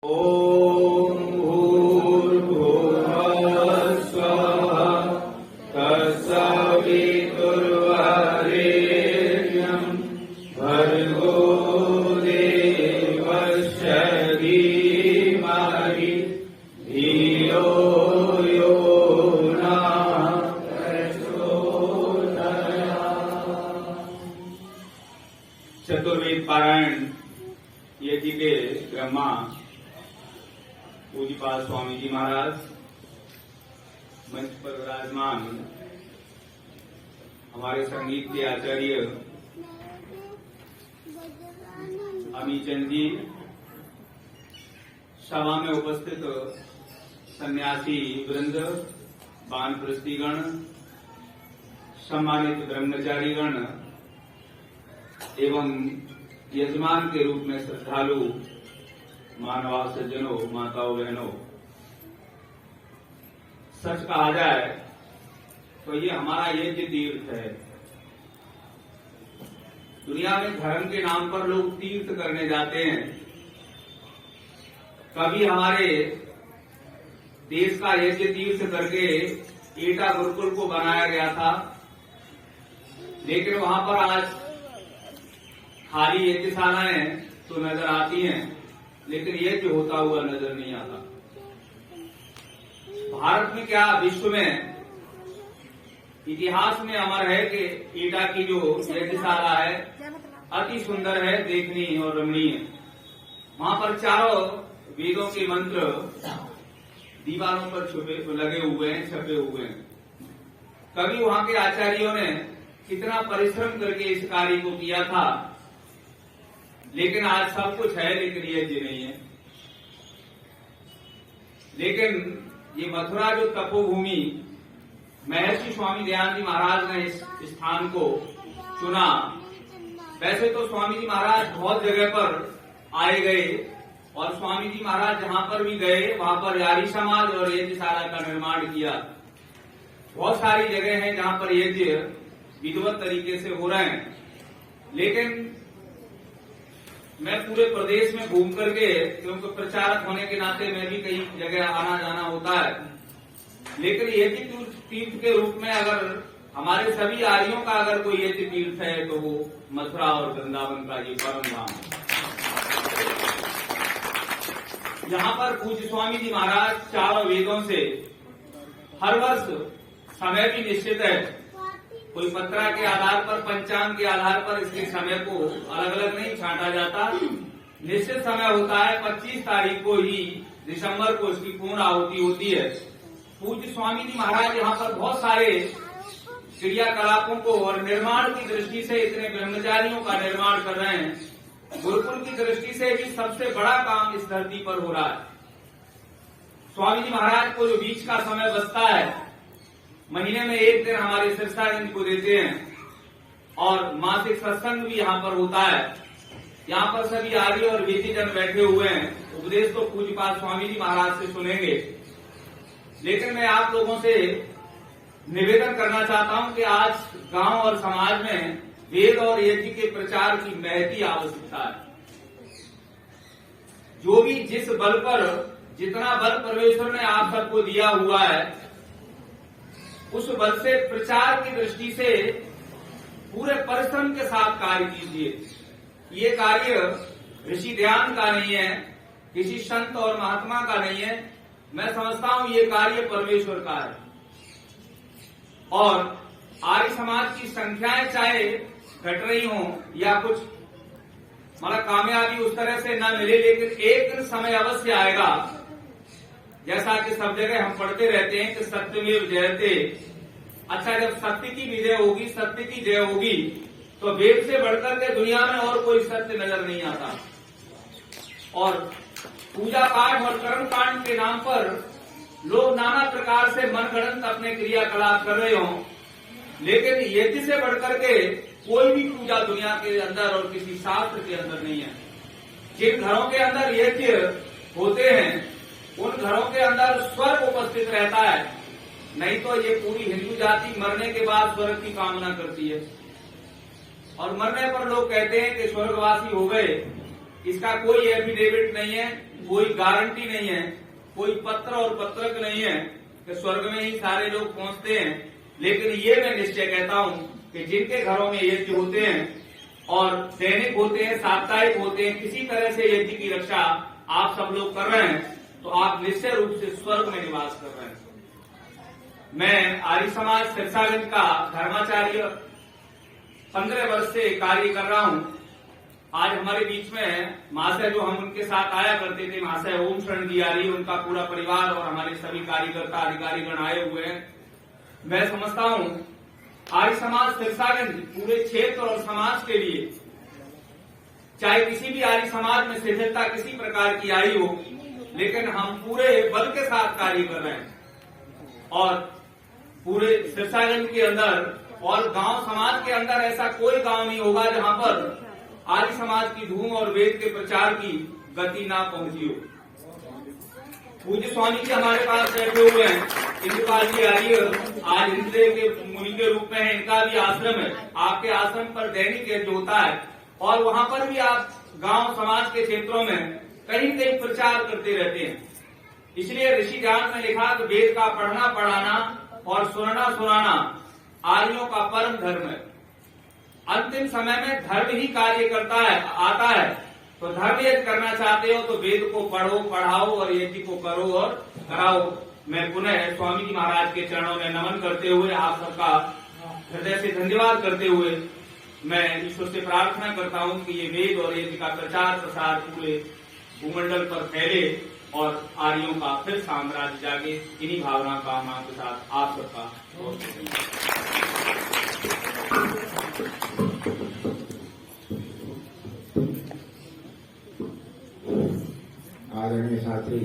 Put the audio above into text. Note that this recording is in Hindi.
ओम भूर्भुवः स्वः तत्सवितुर्वरेण्यं भर्गो देवस्य धीमहि धियो यो नः प्रचोदयात्। चतुर्वेद पारायण ये जी के ब्रह्मा पूज्यपाद स्वामी जी महाराज, मंच पर विराजमान हमारे संगीत के आचार्य अमीचंद जी, सभा में उपस्थित सन्यासी वृंद, वानप्रस्थीगण, सम्मानित ब्रह्मचारीगण एवं यजमान के रूप में श्रद्धालु मानवा सज्जनों, माताओं, बहनों, सच कहा जाए तो ये हमारा यज्ञ तीर्थ है। दुनिया में धर्म के नाम पर लोग तीर्थ करने जाते हैं। कभी हमारे देश का यज्ञ तीर्थ करके एटा गुरुकुल को बनाया गया था, लेकिन वहां पर आज खाली यज्ञशालाएं तो नजर आती हैं, लेकिन यज्ञ होता हुआ नजर नहीं आता। भारत में क्या विश्व में इतिहास में अमर है कि ईटा की जो यज्ञशाला है अति सुंदर है, देखनी और रमणीय। वहां पर चारों वेदों के मंत्र दीवारों पर लगे हुए हैं, छपे हुए हैं। कभी वहां के आचार्यों ने कितना परिश्रम करके इस कार्य को किया था, लेकिन आज सब कुछ है लेकिन यज्ञ नहीं है। लेकिन ये मथुरा जो तपोभूमि, महर्षि स्वामी दयानंद जी महाराज ने इस स्थान को चुना। वैसे तो स्वामी जी महाराज बहुत जगह पर आए गए और स्वामी जी महाराज जहां पर भी गए वहां पर यारी समाज और यज्ञशाला का निर्माण किया। बहुत सारी जगह हैं जहां पर यज्ञ विधिवत तरीके से हो रहे हैं, लेकिन मैं पूरे प्रदेश में घूम करके, क्योंकि प्रचारक होने के नाते मैं भी कई जगह आना जाना होता है, लेकिन यज्ञ तीर्थ के रूप में अगर हमारे सभी आर्यों का अगर कोई यज्ञ तीर्थ है तो वो मथुरा और वृंदावन का ये परम धाम है। यहाँ पर पूज्य स्वामी जी महाराज चारों वेदों से हर वर्ष समय भी निश्चित है। कोई पत्रा के आधार पर, पंचांग के आधार पर इसके समय को अलग अलग नहीं छांटा जाता। निश्चित समय होता है। 25 तारीख को ही दिसंबर को इसकी पूर्ण आहुति होती है। पूज्य स्वामी जी महाराज यहाँ पर बहुत सारे क्रियाकलापों को और निर्माण की दृष्टि से इतने ब्रह्मचारियों का निर्माण कर रहे हैं। गुरुकुल की दृष्टि से भी सबसे बड़ा काम इस धरती पर हो रहा है। स्वामी जी महाराज को जो बीच का समय बचता है, महीने में एक दिन हमारे सिरसानंद को देते हैं और मासिक सत्संग भी यहाँ पर होता है। यहाँ पर सभी आर्य और वेदीजन बैठे हुए हैं। उपदेश तो पूज्यपाद स्वामी जी महाराज से सुनेंगे, लेकिन मैं आप लोगों से निवेदन करना चाहता हूँ कि आज गांव और समाज में वेद और यज्ञ के प्रचार की महती आवश्यकता है। जो भी जिस बल पर, जितना बल परमेश्वर ने आप सबको दिया हुआ है, उस बल से प्रचार की दृष्टि से पूरे परिश्रम के साथ कार्य कीजिए। ये कार्य ऋषि ध्यान का नहीं है, किसी संत और महात्मा का नहीं है। मैं समझता हूं ये कार्य परमेश्वर का है। और आर्य समाज की संख्याएं चाहे घट रही हो या कुछ मतलब कामयाबी उस तरह से न मिले, लेकिन एक दिन समय अवश्य आएगा, जैसा कि सब जगह हम पढ़ते रहते हैं कि सत्यमेव जयते। अच्छा, जब सत्य की विजय होगी, सत्य की जय होगी, तो वेद से बढ़कर के दुनिया में और कोई सत्य नजर नहीं आता। और पूजा पाठ और कर्म कांड के नाम पर लोग नाना प्रकार से मनगढ़ंत अपने क्रियाकलाप कर रहे हों, लेकिन यज्ञ से बढ़कर के कोई भी पूजा दुनिया के अंदर और किसी शास्त्र के अंदर नहीं है। जिन घरों के अंदर यज्ञ होते हैं उन घरों के अंदर स्वर्ग उपस्थित रहता है, नहीं तो ये पूरी हिंदू जाति मरने के बाद स्वर्ग की कामना करती है। और मरने पर लोग कहते हैं कि स्वर्गवासी हो गए, इसका कोई एफिडेविट नहीं है, कोई गारंटी नहीं है, कोई पत्र और पत्रक नहीं है कि स्वर्ग में ही सारे लोग पहुंचते हैं। लेकिन ये मैं निश्चय कहता हूं कि जिनके घरों में यज्ञ होते हैं और दैनिक होते हैं, साप्ताहिक होते हैं, किसी तरह से यज्ञ की रक्षा आप सब लोग कर रहे हैं, तो आप निश्चय रूप से स्वर्ग में निवास कर रहे हैं। मैं आर्य समाज सिरसागंज का धर्माचार्य 15 वर्ष से कार्य कर रहा हूं। आज हमारे बीच में महाशय जो हम उनके साथ आया करते थे, महाशय ओम शरण जी आर्य, उनका पूरा परिवार और हमारे सभी कार्यकर्ता अधिकारीगण आए हुए हैं। मैं समझता हूं आर्य समाज सिरसागंज पूरे क्षेत्र और समाज के लिए, चाहे किसी भी आर्य समाज में शिथिलता किसी प्रकार की आई हो, लेकिन हम पूरे बल के साथ कार्य कर रहे हैं। और पूरे सिरसागंज के अंदर और गांव समाज के अंदर ऐसा कोई गांव नहीं होगा जहां पर आर्य समाज की धूम और वेद के प्रचार की गति ना पहुंची हो। पूज्य स्वामी जी हमारे पास बैठे हुए हैं, इंद्रपाल जी आर्य आज इंद्र के मुनि के रूप में है, इनका भी आश्रम है। आपके आश्रम पर दैनिक यज्ञ होता है और वहां पर भी आप गांव समाज के क्षेत्रों में कहीं कहीं प्रचार करते रहते हैं। इसलिए ऋषि ज्ञान में लिखा कि वेद का पढ़ना पढ़ाना और सुनना सुनाना आर्यों का परम धर्म है। अंतिम समय में धर्म ही कार्य करता है, आता है। तो धर्म यज्ञ करना चाहते हो तो वेद को पढ़ो, पढ़ाओ और यज्ञ को करो और कराओ। मैं पुनः स्वामी जी महाराज के चरणों में नमन करते हुए आप सबका हृदय से धन्यवाद करते हुए मैं ईश्वर से प्रार्थना करता हूं कि ये वेद और यज्ञ का प्रचार प्रसार पूरे भूमंडल पर फैले और आर्यों का फिर साम्राज्य जागे। इन्हीं भावना कामना के साथ आप सबका बहुत आदरणीय साथी